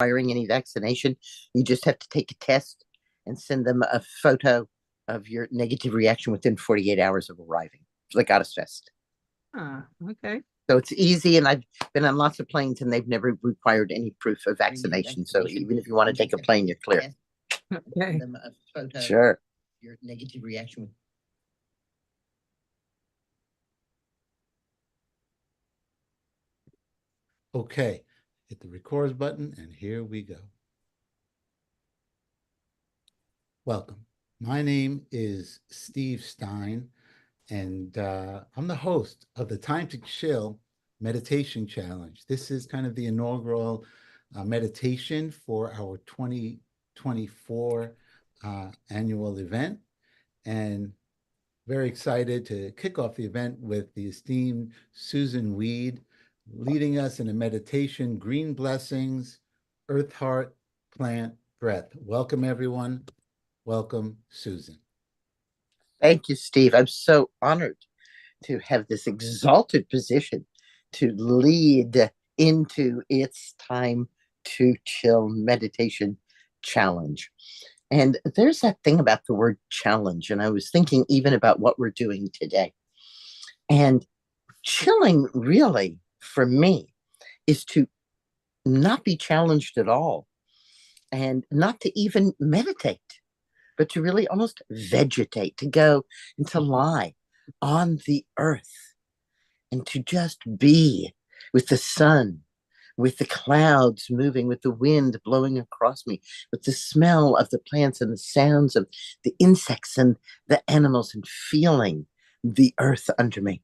requiring any vaccination. You just have to take a test and send them a photo of your negative reaction within 48 hours of arriving. It's like out of test. Okay. So it's easy, and I've been on lots of planes, and they've never required any proof of vaccination. So even if you want to take a plane, you're clear. Okay. Send them a photo. Sure. Your negative reaction. Okay, hit the record button, and here we go. Welcome. My name is Steve Stein, and I'm the host of the Time to Chill Meditation Challenge. This is kind of the inaugural meditation for our 2024 annual event, and very excited to kick off the event with the esteemed Susun Weed, leading us in a meditation, Green Blessings, Earth Heart, Plant, Breath. Welcome, everyone. Welcome, Susun. Thank you, Steve. I'm so honored to have this exalted position to lead into its Time to Chill meditation challenge. And there's that thing about the word challenge. And I was thinking even about what we're doing today. And chilling really, for me, is to not be challenged at all and not to even meditate, but to really almost vegetate, to go and to lie on the earth and to just be with the sun, with the clouds moving, with the wind blowing across me, with the smell of the plants and the sounds of the insects and the animals, and feeling the earth under me.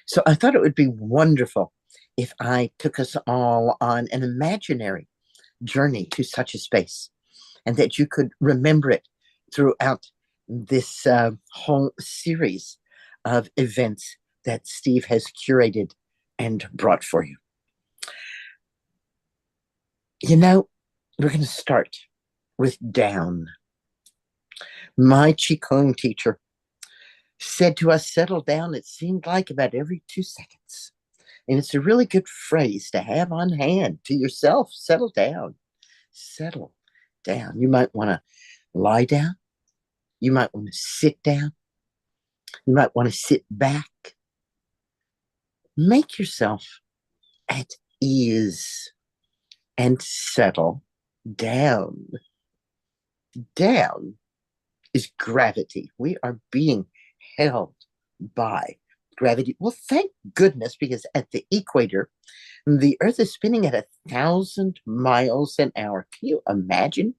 So I thought it would be wonderful if I took us all on an imaginary journey to such a space, and that you could remember it throughout this whole series of events that Steve has curated and brought for you. You know, we're going to start with down. My Qigong teacher said to us, settle down, it seemed like about every 2 seconds. And it's a really good phrase to have on hand to yourself. Settle down. Settle down. You might want to lie down. You might want to sit down. You might want to sit back. Make yourself at ease and settle down. Down is gravity. We are being held by gravity. Well, thank goodness, because at the equator, the Earth is spinning at 1,000 miles an hour. Can you imagine?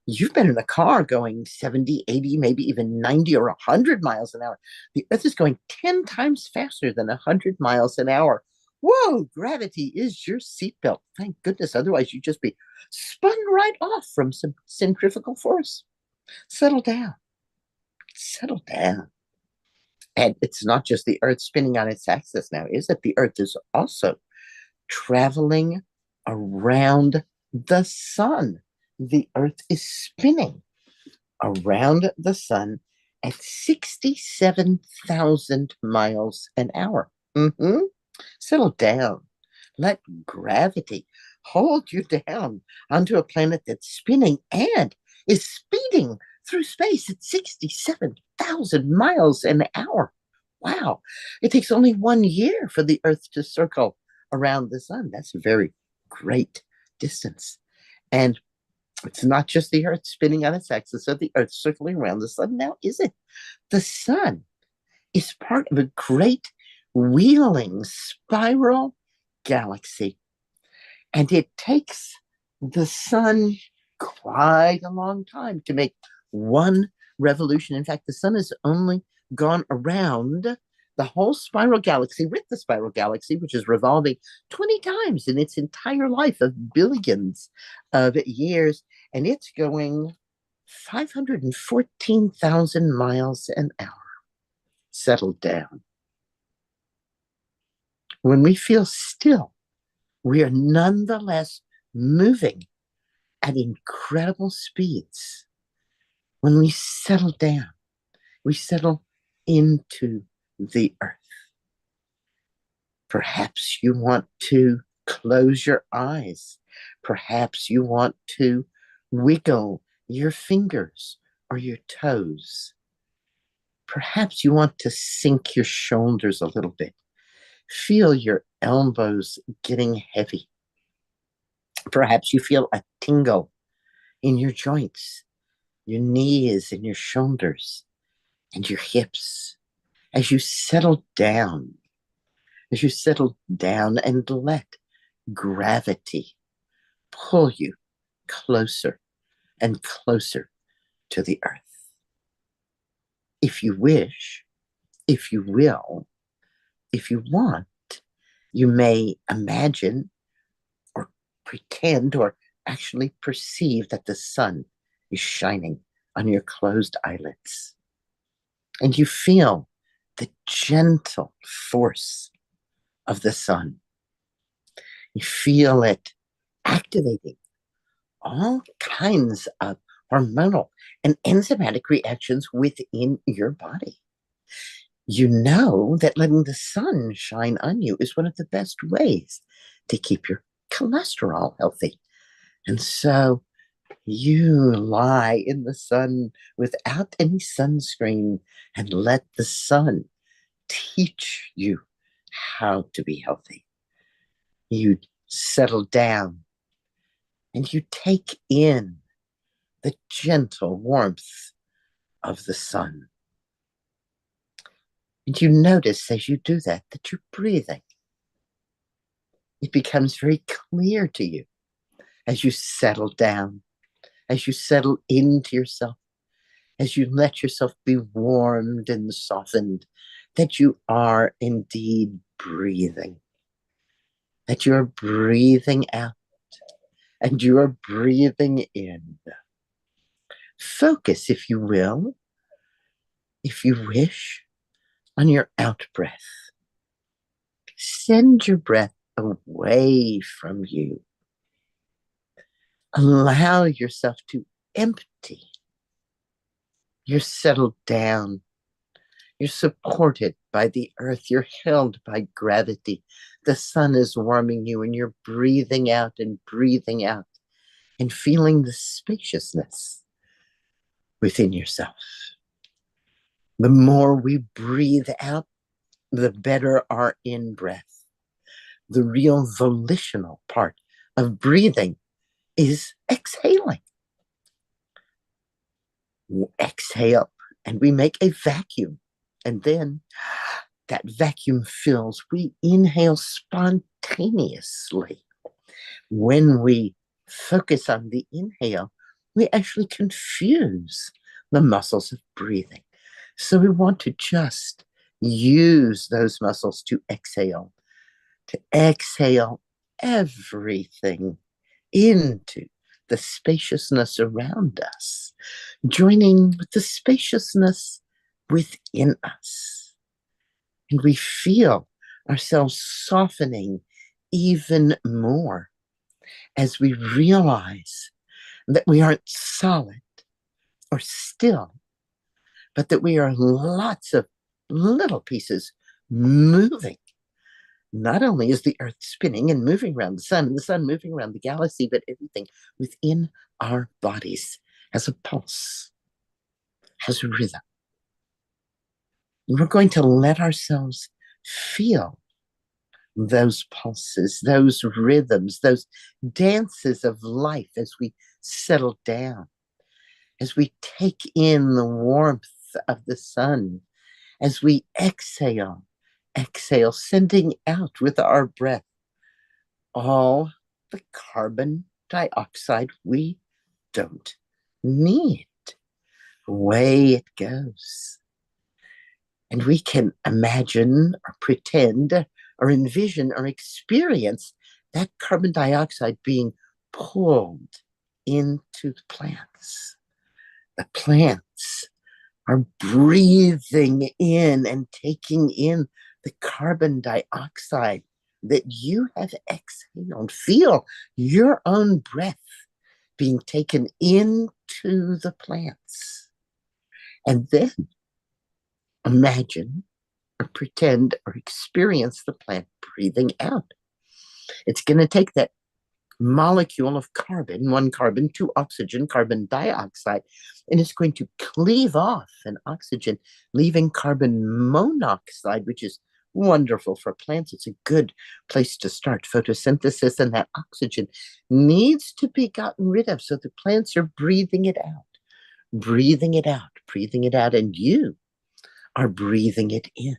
You've been in a car going 70, 80, maybe even 90 or 100 miles an hour. The Earth is going 10 times faster than 100 miles an hour. Whoa, gravity is your seatbelt. Thank goodness. Otherwise, you'd just be spun right off from some centrifugal force. Settle down. Settle down. And it's not just the Earth spinning on its axis now, is it? The Earth is also traveling around the sun. The Earth is spinning around the sun at 67,000 miles an hour. Settle down. Let gravity hold you down onto a planet that's spinning and is speeding through space at 67,000 miles an hour. Wow. It takes only 1 year for the Earth to circle around the sun. That's a very great distance. And it's not just the Earth spinning on its axis or the Earth circling around the sun now, is it? The sun is part of a great wheeling spiral galaxy. And it takes the sun quite a long time to make one revolution. In fact, the sun has only gone around the whole spiral galaxy, with the spiral galaxy, which is revolving 20 times in its entire life of billions of years. And it's going 514,000 miles an hour. Settle down. When we feel still, we are nonetheless moving at incredible speeds. When we settle down, we settle into the earth. Perhaps you want to close your eyes. Perhaps you want to wiggle your fingers or your toes. Perhaps you want to sink your shoulders a little bit. Feel your elbows getting heavy. Perhaps you feel a tingle in your joints, your knees and your shoulders and your hips as you settle down, and let gravity pull you closer and closer to the earth. If you wish, if you will, if you want, you may imagine or pretend or actually perceive that the sun is shining on your closed eyelids. And you feel the gentle force of the sun. You feel it activating all kinds of hormonal and enzymatic reactions within your body. You know that letting the sun shine on you is one of the best ways to keep your cholesterol healthy. And so you lie in the sun without any sunscreen and let the sun teach you how to be healthy. You settle down and you take in the gentle warmth of the sun. And you notice as you do that you're breathing. It becomes very clear to you as you settle down, as you settle into yourself, as you let yourself be warmed and softened, that you are indeed breathing, that you are breathing out and you are breathing in. Focus, if you will, if you wish, on your out breath. Send your breath away from you. Allow yourself to empty. You're settled down. You're supported by the earth. You're held by gravity. The sun is warming you and you're breathing out and feeling the spaciousness within yourself. The more we breathe out, the better our in-breath. The real volitional part of breathing is exhaling. We exhale and we make a vacuum. And then that vacuum fills. We inhale spontaneously. When we focus on the inhale, we actually confuse the muscles of breathing. So we want to just use those muscles to exhale everything into the spaciousness around us, joining with the spaciousness within us. And we feel ourselves softening even more as we realize that we aren't solid or still, but that we are lots of little pieces moving. Not only is the earth spinning and moving around the sun, and the sun moving around the galaxy, but everything within our bodies has a pulse, has a rhythm. And we're going to let ourselves feel those pulses, those rhythms, those dances of life as we settle down, as we take in the warmth of the sun, as we exhale, sending out with our breath all the carbon dioxide we don't need. Away it goes. And we can imagine or pretend or envision or experience that carbon dioxide being pulled into the plants. The plants are breathing in and taking in the carbon dioxide that you have exhaled. Feel your own breath being taken into the plants. And then imagine or pretend or experience the plant breathing out. It's going to take that molecule of carbon, one carbon, two oxygen, carbon dioxide, and it's going to cleave off an oxygen, leaving carbon monoxide, which is wonderful for plants. It's a good place to start photosynthesis, and that oxygen needs to be gotten rid of. So the plants are breathing it out, breathing it out, breathing it out, and you are breathing it in.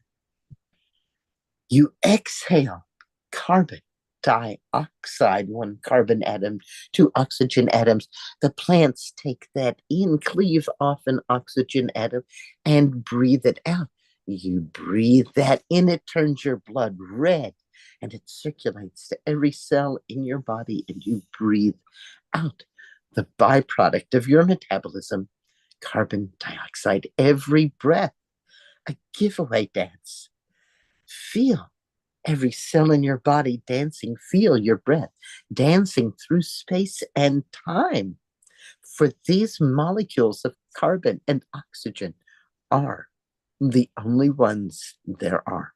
You exhale carbon dioxide, one carbon atom, two oxygen atoms. The plants take that in, cleave off an oxygen atom, and breathe it out. You breathe that in, it turns your blood red, and it circulates to every cell in your body, and you breathe out the byproduct of your metabolism, carbon dioxide. Every breath, a giveaway dance. Feel every cell in your body dancing. Feel your breath dancing through space and time. For these molecules of carbon and oxygen are the only ones there are.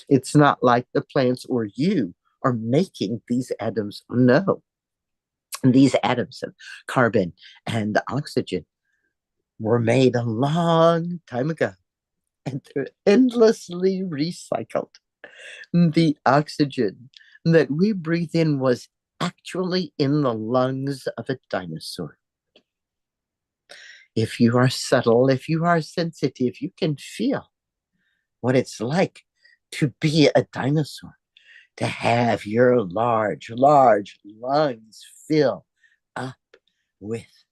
It's not like the plants or you are making these atoms. No. These atoms of carbon and oxygen were made a long time ago, and they're endlessly recycled. The oxygen that we breathe in was actually in the lungs of a dinosaur. If you are subtle, if you are sensitive, you can feel what it's like to be a dinosaur, to have your large, large lungs fill up with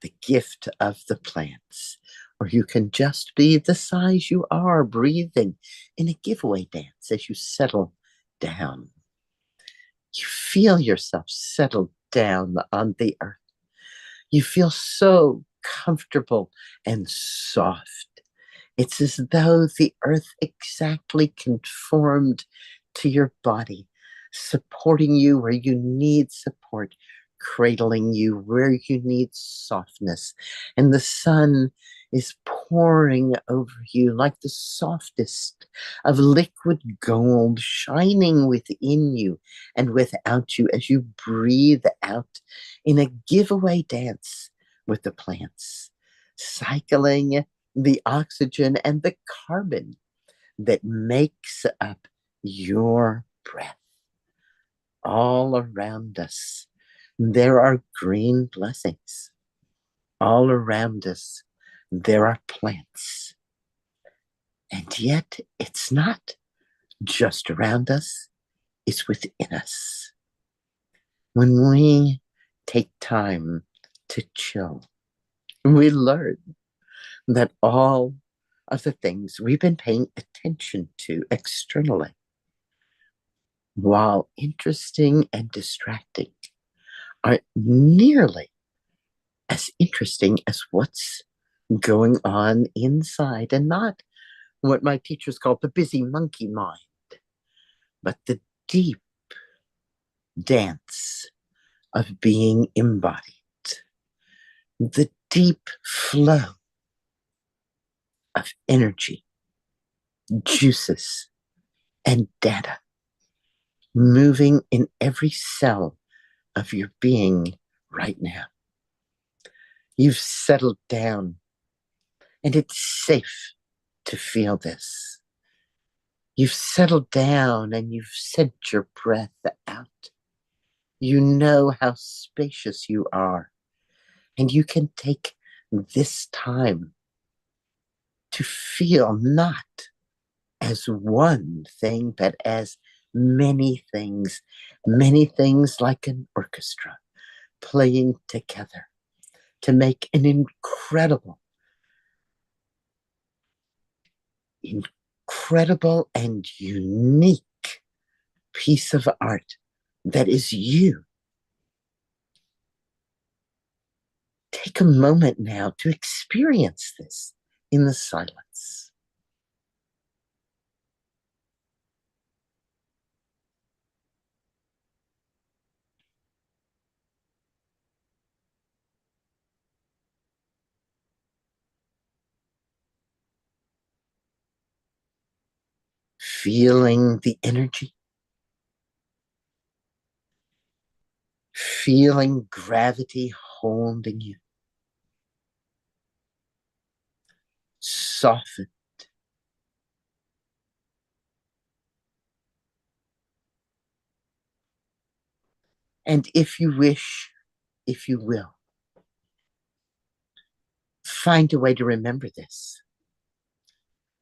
the gift of the plants. Or you can just be the size you are, breathing in a giveaway dance as you settle down. You feel yourself settle down on the earth. You feel so comfortable and soft. It's as though the earth exactly conformed to your body, supporting you where you need support, cradling you where you need softness. And the sun is pouring over you like the softest of liquid gold, shining within you and without you as you breathe out in a giveaway dance with the plants, cycling the oxygen and the carbon that makes up your breath. All around us, there are green blessings. All around us, there are plants. And yet, it's not just around us, it's within us. When we take time to chill, we learn that all of the things we've been paying attention to externally, while interesting and distracting, are nearly as interesting as what's going on inside, and not what my teachers called the busy monkey mind, but the deep dance of being embodied, the deep flow of energy, juices, and data moving in every cell of your being right now. You've settled down, and it's safe to feel this. You've settled down and you've sent your breath out. You know how spacious you are, and you can take this time to feel not as one thing, but as many things like an orchestra playing together to make an incredible and unique piece of art that is you. Take a moment now to experience this in the silence. Feeling the energy, feeling gravity holding you. Soften. And if you wish, if you will, find a way to remember this.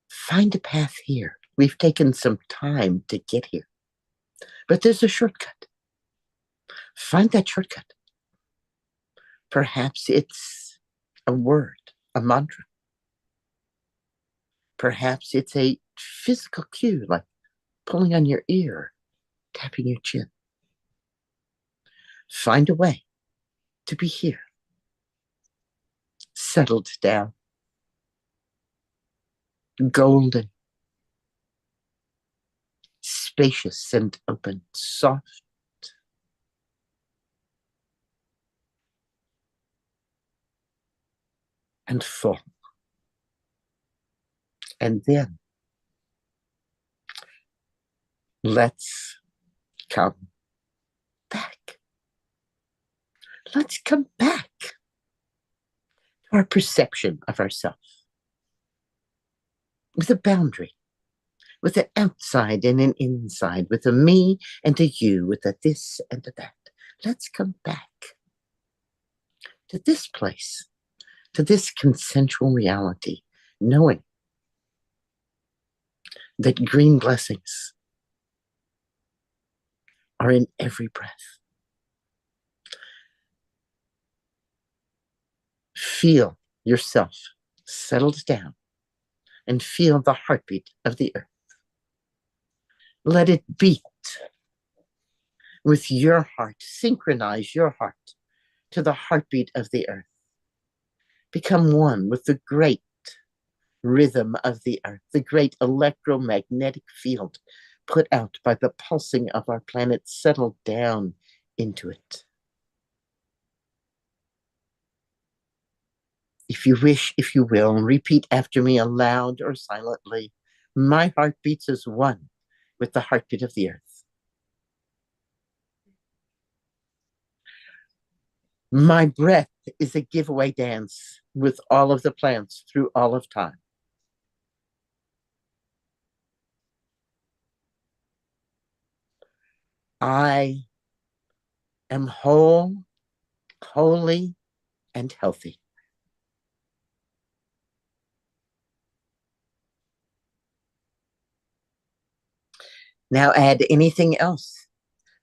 Find a path here. We've taken some time to get here, but there's a shortcut. Find that shortcut. Perhaps it's a word, a mantra. Perhaps it's a physical cue, like pulling on your ear, tapping your chin. Find a way to be here, settled down, golden, spacious and open, soft, and full. And then let's come back. Let's come back to our perception of ourselves with a boundary, with an outside and an inside, with a me and a you, with a this and a that. Let's come back to this place, to this consensual reality, knowing that green blessings are in every breath. Feel yourself settled down and feel the heartbeat of the earth. Let it beat with your heart. Synchronize your heart to the heartbeat of the earth. Become one with the great rhythm of the earth, the great electromagnetic field put out by the pulsing of our planet. Settle down into it. If you wish, if you will, repeat after me aloud or silently. My heart beats as one with the heartbeat of the earth. My breath is a giveaway dance with all of the plants through all of time. I am whole, holy, and healthy. Now add anything else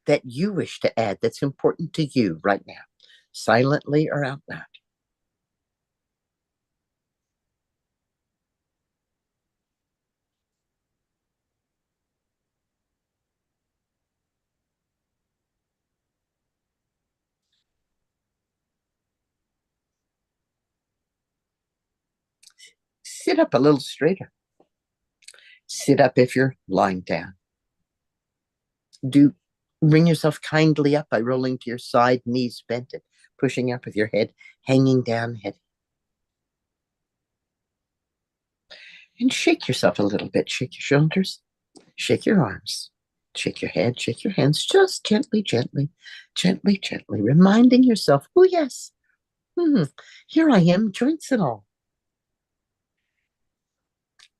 that you wish to add that's important to you right now, silently or out loud. Sit up a little straighter. Sit up if you're lying down. Bring yourself kindly up by rolling to your side, knees bent, and pushing up with your head hanging down heavy. And shake yourself a little bit. Shake your shoulders, shake your arms, shake your head, shake your hands, just gently, gently, gently, gently, reminding yourself, oh yes, here I am, joints and all.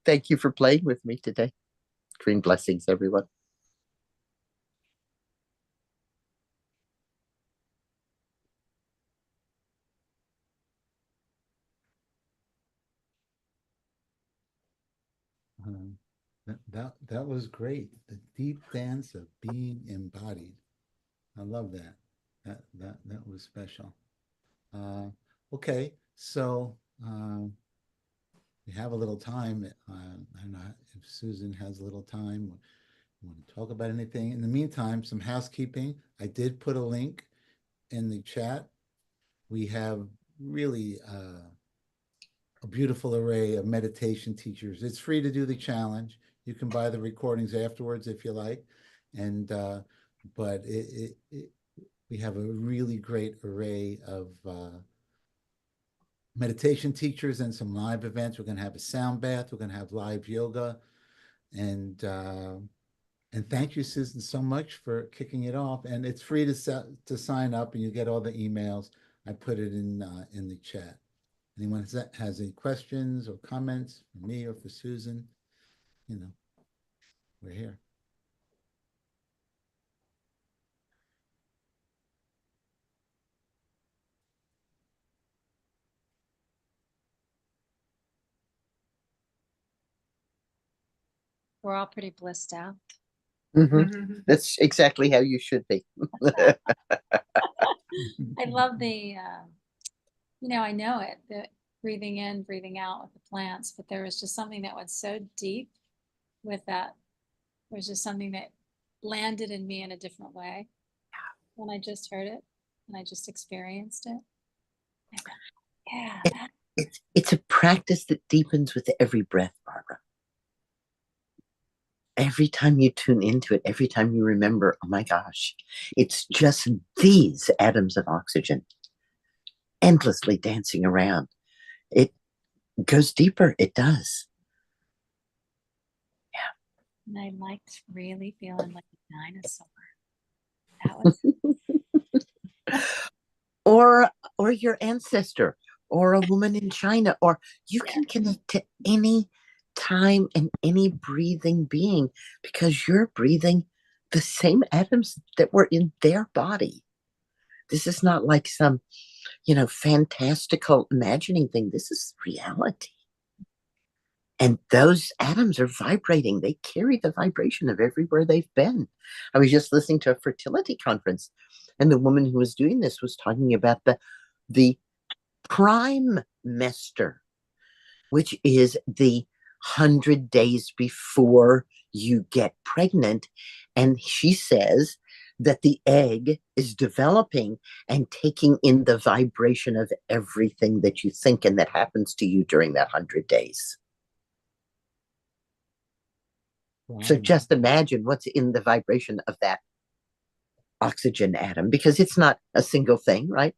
Thank you for playing with me today. Green blessings, everyone. That was great. The deep dance of being embodied. I love that. That was special. Okay, so we have a little time. I don't know if Susan has a little time. Want to talk about anything? In the meantime, some housekeeping. I did put a link in the chat. We have really a beautiful array of meditation teachers. It's free to do the challenge. You can buy the recordings afterwards if you like, and but we have a really great array of meditation teachers and some live events. We're going to have a sound bath. We're going to have live yoga, and And thank you, Susan, so much for kicking it off. And it's free to sign up, and you get all the emails. I put it in the chat. Anyone has any questions or comments for me or for Susan, we're here. We're all pretty blissed out. Mm-hmm. That's exactly how you should be. I love the, I know it, the breathing in, breathing out with the plants, but there was just something that went so deep with that. There was just something that landed in me in a different way when I just heard it and I just experienced it. I thought, yeah. It's a practice that deepens with every breath, Barbara. Every time you tune into it, every time you remember, oh my gosh, it's just these atoms of oxygen endlessly dancing around. It goes deeper. It does. Yeah. And I liked really feeling like a dinosaur. That was or your ancestor, or a woman in China, or you can connect to any time and any breathing being because you're breathing the same atoms that were in their body. This is not like some, fantastical imagining thing. This is reality. And those atoms are vibrating. They carry the vibration of everywhere they've been. I was just listening to a fertility conference, and the woman who was doing this was talking about the prime mester, which is the 100 days before you get pregnant. And she says that the egg is developing and taking in the vibration of everything that you think and that happens to you during that 100 days. Wow. So just imagine what's in the vibration of that oxygen atom, because it's not a single thing, right?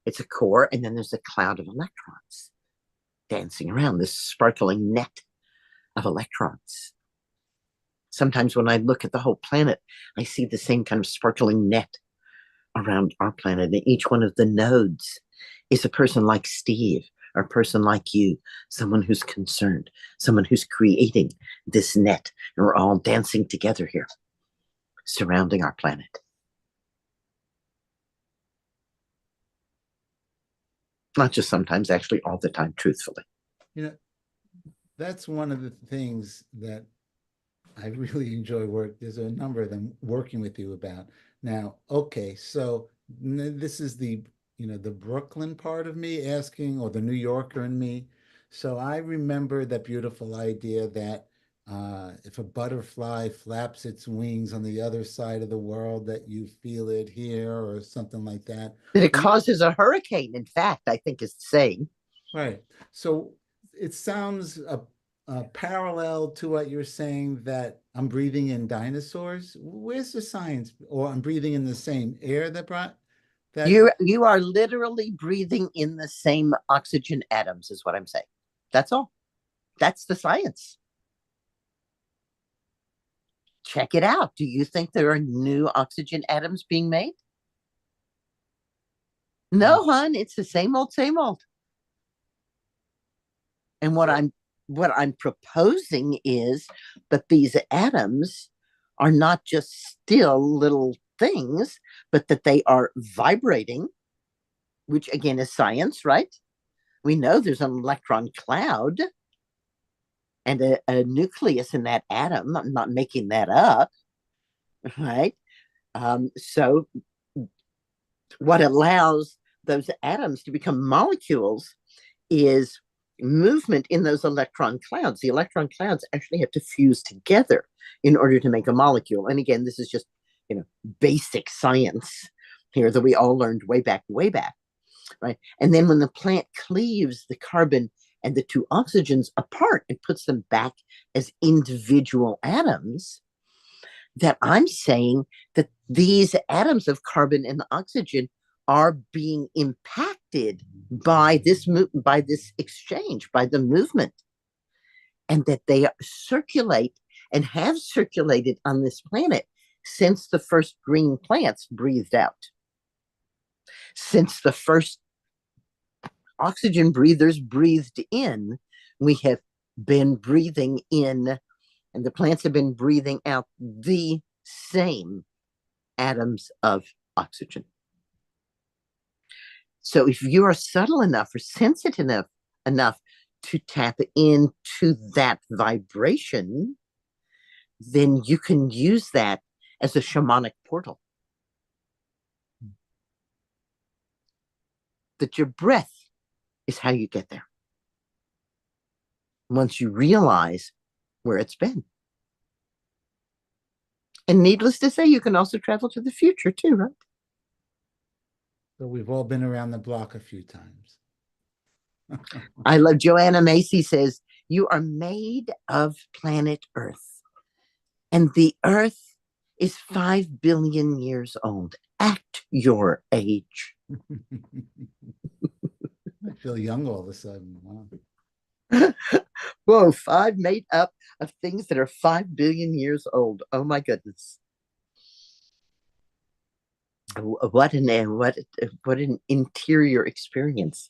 It's a core, and then there's a cloud of electrons dancing around, this sparkling net of electrons. Sometimes when I look at the whole planet, I see the same kind of sparkling net around our planet, and each one of the nodes is a person like Steve, or a person like you, someone who's concerned, someone who's creating this net, and we're all dancing together here, surrounding our planet. Not just sometimes, actually all the time, truthfully. That's one of the things that I really enjoy there's a number of them working with you about. Now, okay, so this is the Brooklyn part of me asking, or the New Yorker in me. So I remember that beautiful idea that if a butterfly flaps its wings on the other side of the world, that you feel it here, or something like that. That it causes a hurricane, in fact, I think is the saying. Right. So it sounds parallel to what you're saying, that I'm breathing in dinosaurs. Where's the science? Or I'm breathing in the same air that brought that? You are literally breathing in the same oxygen atoms, is what I'm saying. That's all. That's the science. Check it out. Do you think there are new oxygen atoms being made? No, hon, it's the same old, same old. And what I'm proposing is that these atoms are not just still little things, but that they are vibrating, which again is science, right? We know there's an electron cloud and a nucleus in that atom. I'm not making that up, right? So what allows those atoms to become molecules is movement in those electron clouds. The electron clouds actually have to fuse together in order to make a molecule. And again, this is just, basic science here that we all learned way back, right? And then when the plant cleaves the carbon and the two oxygens apart and puts them back as individual atoms, that I'm saying that these atoms of carbon and oxygen are being impacted by this exchange, by the movement, and that they circulate and have circulated on this planet since the first green plants breathed out. Since the first oxygen breathers breathed in, we have been breathing in, and the plants have been breathing out the same atoms of oxygen. So if you are subtle enough or sensitive enough to tap into that vibration, then you can use that as a shamanic portal. That your breath is how you get there. Once you realize where it's been. And needless to say, you can also travel to the future too, right? So we've all been around the block a few times. I love Joanna Macy says, you are made of planet Earth. And the Earth is 5 billion years old at your age. I feel young all of a sudden. Wow. Whoa, 5 made up of things that are 5 billion years old. Oh my goodness. What an interior experience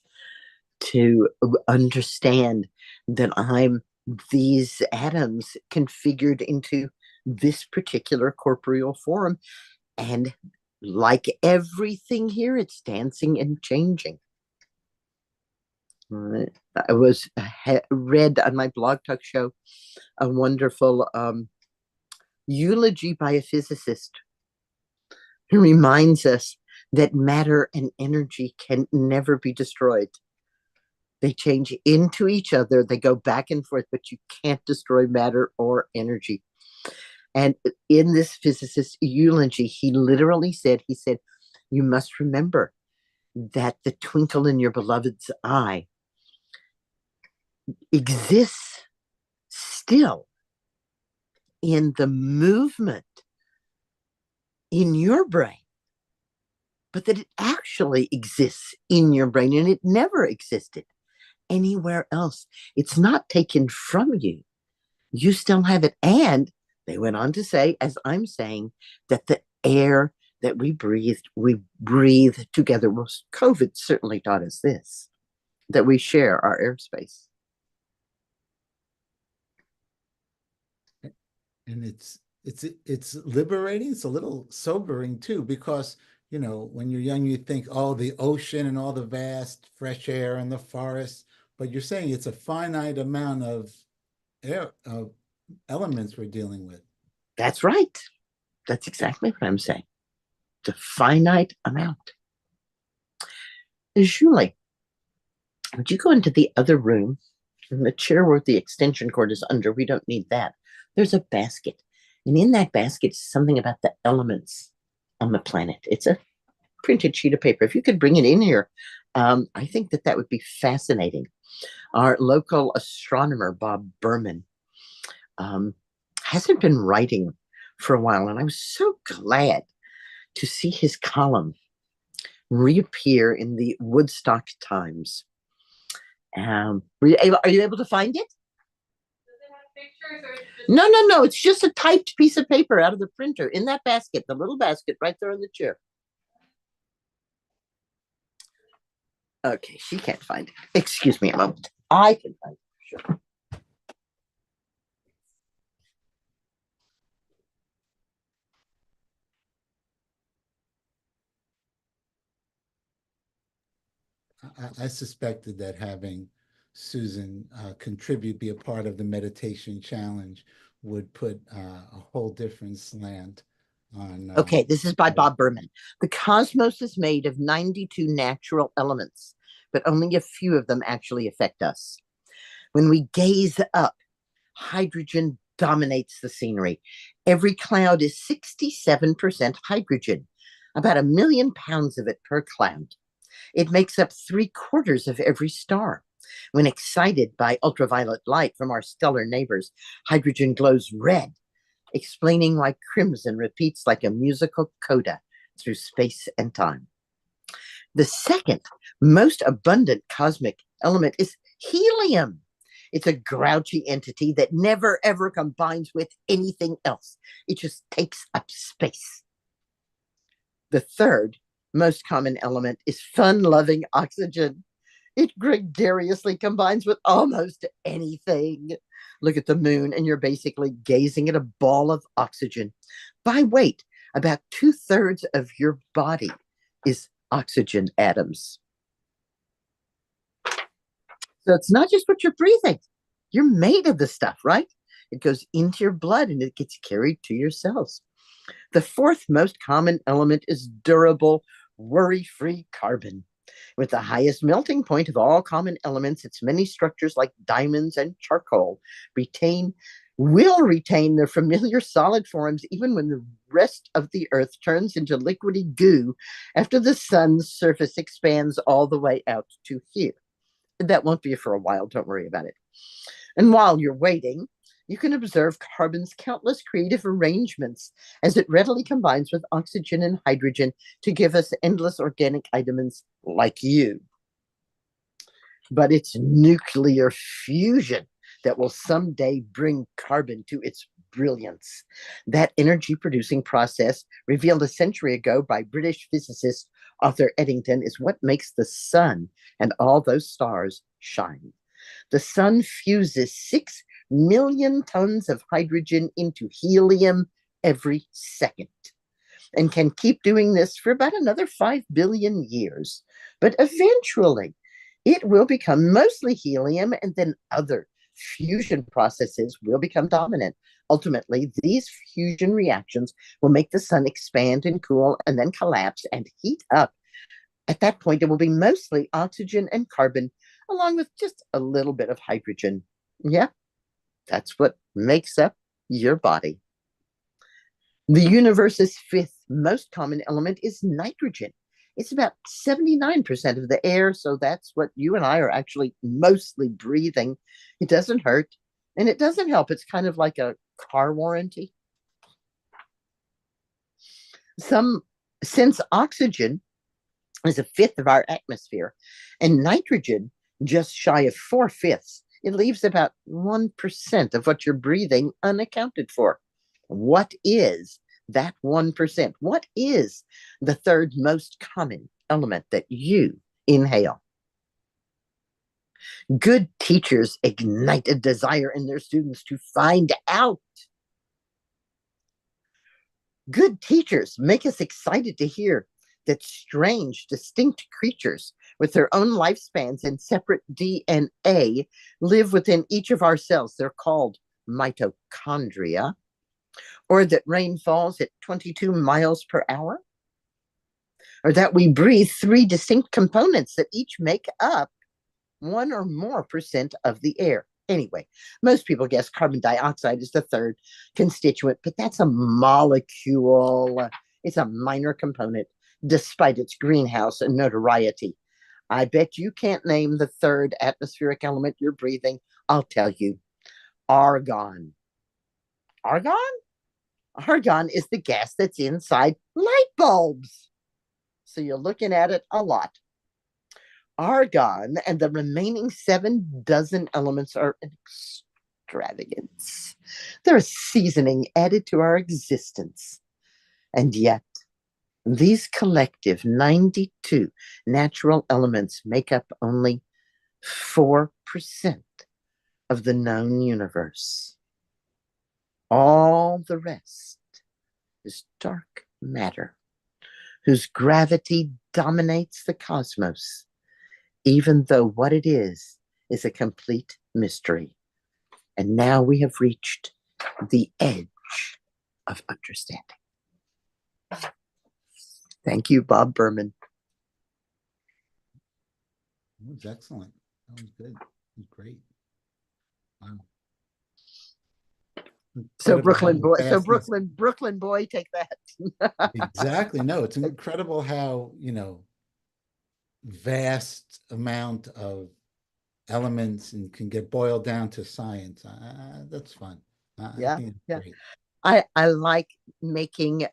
to understand that I'm these atoms configured into this particular corporeal form. And like everything here, it's dancing and changing. I read on my blog talk show a wonderful eulogy by a physicist who reminds us that matter and energy can never be destroyed. They change into each other. They go back and forth, but you can't destroy matter or energy. And in this physicist eulogy, he literally said, you must remember that the twinkle in your beloved's eye exists still in the movement in your brain, but that it actually exists in your brain and it never existed anywhere else. It's not taken from you. You still have it. And they went on to say, as I'm saying, that the air that we breathe together. Well, COVID certainly taught us this, that we share our airspace. And it's liberating. It's a little sobering too, because when you're young, you think, oh, the ocean and all the vast fresh air and the forest, but you're saying it's a finite amount of air, elements we're dealing with. That's right. That's exactly what I'm saying. It's a finite amount. Julie, would you go into the other room? In the chair where the extension cord is under, we don't need that. There's a basket. And in that basket is something about the elements on the planet. It's a printed sheet of paper. If you could bring it in here, I think that would be fascinating. Our local astronomer, Bob Berman, hasn't been writing for a while. And I was so glad to see his column reappear in the Woodstock Times. Are you able to find it? Does it have pictures or just... No. It's just a typed piece of paper out of the printer in that basket, the little basket right there on the chair. Okay, she can't find it. Excuse me a moment. I can find it. Sure. I suspected that having Susan be a part of the meditation challenge would put a whole different slant on. Okay, this is by Bob Berman. The cosmos is made of 92 natural elements, but only a few of them actually affect us. When we gaze up, hydrogen dominates the scenery. Every cloud is 67% hydrogen, about 1 million pounds of it per cloud. It makes up 3/4 of every star. When excited by ultraviolet light from our stellar neighbors, hydrogen glows red, explaining why crimson repeats like a musical coda through space and time. The second most abundant cosmic element is helium. It's a grouchy entity that never, ever combines with anything else. It just takes up space. The third most common element is fun-loving oxygen. It gregariously combines with almost anything. Look at the moon, and you're basically gazing at a ball of oxygen. By weight, about 2/3 of your body is oxygen atoms. So it's not just what you're breathing. You're made of this stuff, right? It goes into your blood and it gets carried to your cells. The fourth most common element is durable, worry-free carbon. With the highest melting point of all common elements, its many structures like diamonds and charcoal will retain their familiar solid forms even when the rest of the earth turns into liquidy goo after the sun's surface expands all the way out to here. That won't be for a while, don't worry about it. And while you're waiting, you can observe carbon's countless creative arrangements as it readily combines with oxygen and hydrogen to give us endless organic items like you. But it's nuclear fusion that will someday bring carbon to its brilliance. That energy-producing process, revealed a century ago by British physicist Arthur Eddington, is what makes the sun and all those stars shine. The sun fuses 6 million tons of hydrogen into helium every second and can keep doing this for about another 5 billion years. But eventually, it will become mostly helium, and then other fusion processes will become dominant. Ultimately, these fusion reactions will make the sun expand and cool and then collapse and heat up. At that point, it will be mostly oxygen and carbon, along with just a little bit of hydrogen. Yeah, that's what makes up your body. The universe's fifth most common element is nitrogen. It's about 79% of the air, so that's what you and I are actually mostly breathing. It doesn't hurt, and it doesn't help. It's kind of like a car warranty. Since oxygen is a fifth of our atmosphere, and nitrogen just shy of 4/5, it leaves about 1% of what you're breathing unaccounted for. What is that 1%? What is the third most common element that you inhale? Good teachers ignite a desire in their students to find out. Good teachers make us excited to hear that strange, distinct creatures with their own lifespans and separate DNA live within each of our cells. They're called mitochondria. Or that rain falls at 22 miles per hour, or that we breathe 3 distinct components that each make up 1 or more % of the air. Anyway, most people guess carbon dioxide is the third constituent, but that's a molecule. It's a minor component, despite its greenhouse and notoriety. I bet you can't name the third atmospheric element you're breathing. I'll tell you. Argon. Argon? Argon is the gas that's inside light bulbs. So you're looking at it a lot. Argon and the remaining 7 dozen elements are an extravagance. They're a seasoning added to our existence. And yet, these collective 92 natural elements make up only 4% of the known universe. All the rest is dark matter, whose gravity dominates the cosmos, even though what it is a complete mystery. And now we have reached the edge of understanding. Thank you, Bob Berman. That was excellent. That was good. That was great. Wow. So Incredible Brooklyn boy, take that. Exactly. No, it's incredible how, vast amount of elements and can get boiled down to science. That's fun. Yeah, I think it's yeah. great. I like making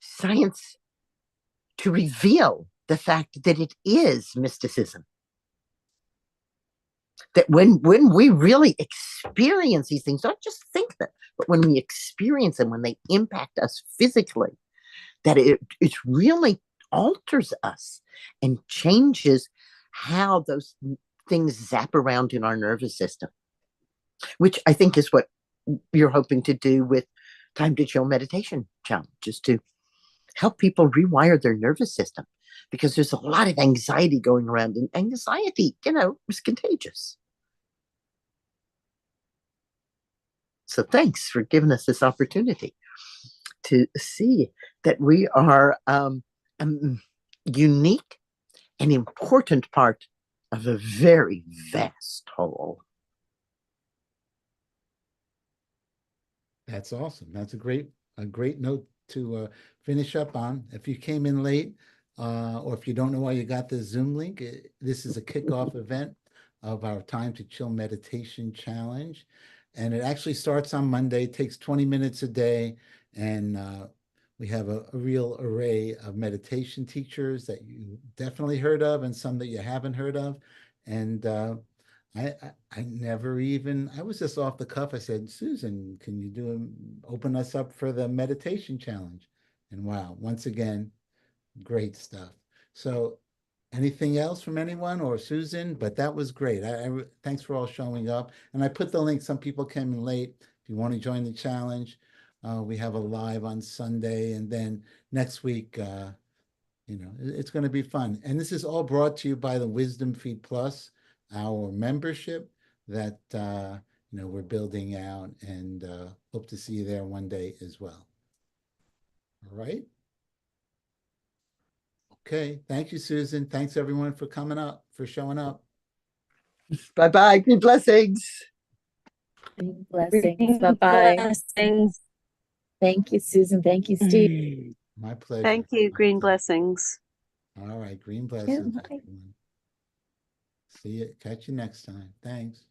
science to reveal the fact that it is mysticism. that when we really experience these things, not just think them, but when we experience them, when they impact us physically, that it really alters us and changes how those things zap around in our nervous system, which I think is what you're hoping to do with Time to Chill Meditation Challenge, is to help people rewire their nervous system, because there's a lot of anxiety going around, and anxiety, is contagious. So thanks for giving us this opportunity to see that we are a unique and important part of a very vast whole. That's awesome. That's a great note to finish up on. If you came in late, or if you don't know why you got the Zoom link, this is a kickoff event of our Time to Chill Meditation Challenge. And it actually starts on Monday. It takes 20 minutes a day. And we have a real array of meditation teachers that you definitely heard of and some that you haven't heard of. And I never even, I was just off the cuff. I said, Susan, can you open us up for the meditation challenge? And wow, once again, great stuff. So anything else from anyone or Susan? But that was great. Thanks for all showing up. And I put the link. Some people came in late. If you want to join the challenge, we have a live on Sunday. And then next week, it's going to be fun. And this is all brought to you by the WisdomFeed Plus, our membership that we're building out, and hope to see you there one day as well. All right. Okay. Thank you, Susan. Thanks everyone for showing up. Bye-bye. Good blessings. Blessings. Bye-bye. Blessings. Thank you, Susan. Thank you, Steve. My pleasure. Thank you. Green blessings. All right. Green blessings. Bye. Everyone. See you. Catch you next time. Thanks.